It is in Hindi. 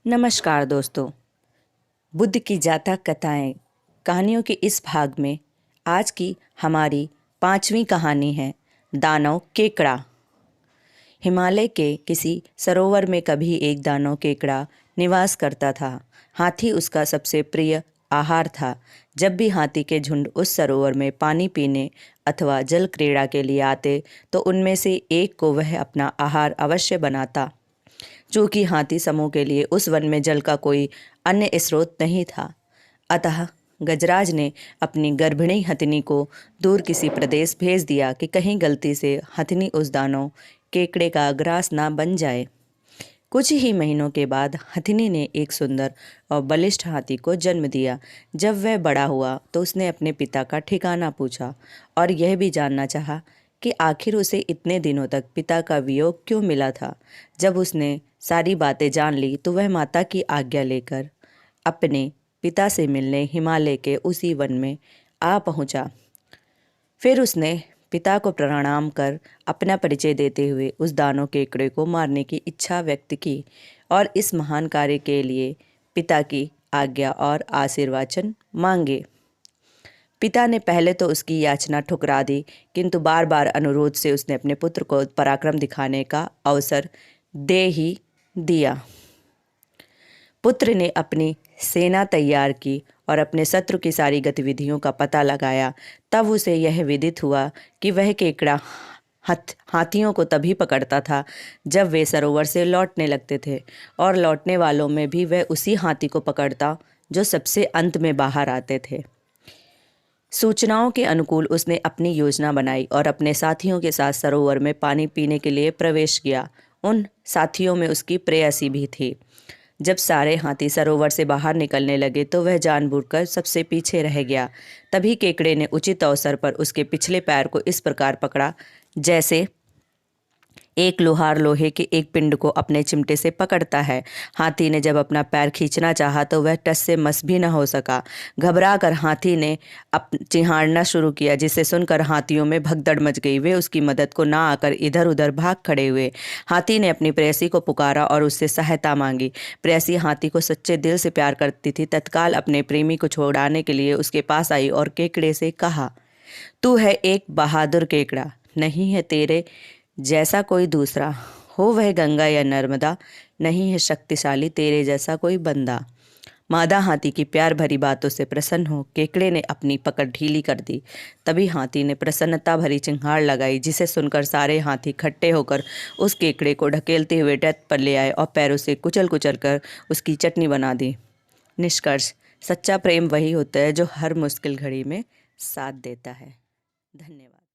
नमस्कार दोस्तों। बुद्ध की जातक कथाएं कहानियों के इस भाग में आज की हमारी 5वीं कहानी है दानव केकड़ा। हिमालय के किसी सरोवर में कभी एक दानव केकड़ा निवास करता था। हाथी उसका सबसे प्रिय आहार था। जब भी हाथी के झुंड उस सरोवर में पानी पीने अथवा जल क्रीड़ा के लिए आते तो उनमें से एक को वह अपना आहार अवश्य बनाता। चूंकि हाथी समूह के लिए उस वन में जल का कोई अन्य स्रोत नहीं था, अतः गजराज ने अपनी गर्भिणी हथिनी को दूर किसी प्रदेश भेज दिया कि कहीं गलती से हथिनी उस दानव केकड़े का ग्रास ना बन जाए। कुछ ही महीनों के बाद हथिनी ने एक सुंदर और बलिष्ठ हाथी को जन्म दिया। जब वह बड़ा हुआ तो उसने अपने पिता का ठिकाना पूछा और यह भी जानना चाहा कि आखिर उसे इतने दिनों तक पिता का वियोग क्यों मिला था। जब उसने सारी बातें जान ली तो वह माता की आज्ञा लेकर अपने पिता से मिलने हिमालय के उसी वन में आ पहुंचा। फिर उसने पिता को प्रणाम कर अपना परिचय देते हुए उस दानव केकड़े को मारने की इच्छा व्यक्त की और इस महान कार्य के लिए पिता की आज्ञा और आशीर्वाचन मांगे। पिता ने पहले तो उसकी याचना ठुकरा दी, किंतु बार बार अनुरोध से उसने अपने पुत्र को पराक्रम दिखाने का अवसर दे ही दिया। पुत्र ने अपनी सेना तैयार की और अपने शत्रु की सारी गतिविधियों का पता लगाया। तब उसे यह विदित हुआ कि वह केकड़ा हाथियों को तभी पकड़ता था जब वे सरोवर से लौटने लगते थे, और लौटने वालों में भी वह उसी हाथी को पकड़ता जो सबसे अंत में बाहर आते थे। सूचनाओं के अनुकूल उसने अपनी योजना बनाई और अपने साथियों के साथ सरोवर में पानी पीने के लिए प्रवेश किया। उन साथियों में उसकी प्रेयसी भी थी। जब सारे हाथी सरोवर से बाहर निकलने लगे तो वह जानबूझकर सबसे पीछे रह गया। तभी केकड़े ने उचित अवसर पर उसके पिछले पैर को इस प्रकार पकड़ा जैसे एक लोहार लोहे के एक पिंड को अपने चिमटे से पकड़ता है। हाथी ने जब अपना पैर खींचना चाहा तो वह टस से मस भी न हो सका। घबरा कर हाथी ने चिहाड़ना शुरू किया, जिसे सुनकर हाथियों में भगदड़ मच गई। वे उसकी मदद को ना आकर इधर उधर भाग खड़े हुए। हाथी ने अपनी प्रेयसी को पुकारा और उससे सहायता मांगी। प्रेयसी हाथी को सच्चे दिल से प्यार करती थी। तत्काल अपने प्रेमी को छुड़ाने के लिए उसके पास आई और केकड़े से कहा, तू है एक बहादुर केकड़ा, नहीं है तेरे जैसा कोई दूसरा, हो वह गंगा या नर्मदा, नहीं है शक्तिशाली तेरे जैसा कोई बंदा। मादा हाथी की प्यार भरी बातों से प्रसन्न हो केकड़े ने अपनी पकड़ ढीली कर दी। तभी हाथी ने प्रसन्नता भरी चिंगाड़ लगाई, जिसे सुनकर सारे हाथी इकट्ठे होकर उस केकड़े को ढकेलते हुए डेथ पर ले आए और पैरों से कुचल कुचल कर उसकी चटनी बना दी। निष्कर्ष, सच्चा प्रेम वही होता है जो हर मुश्किल घड़ी में साथ देता है। धन्यवाद।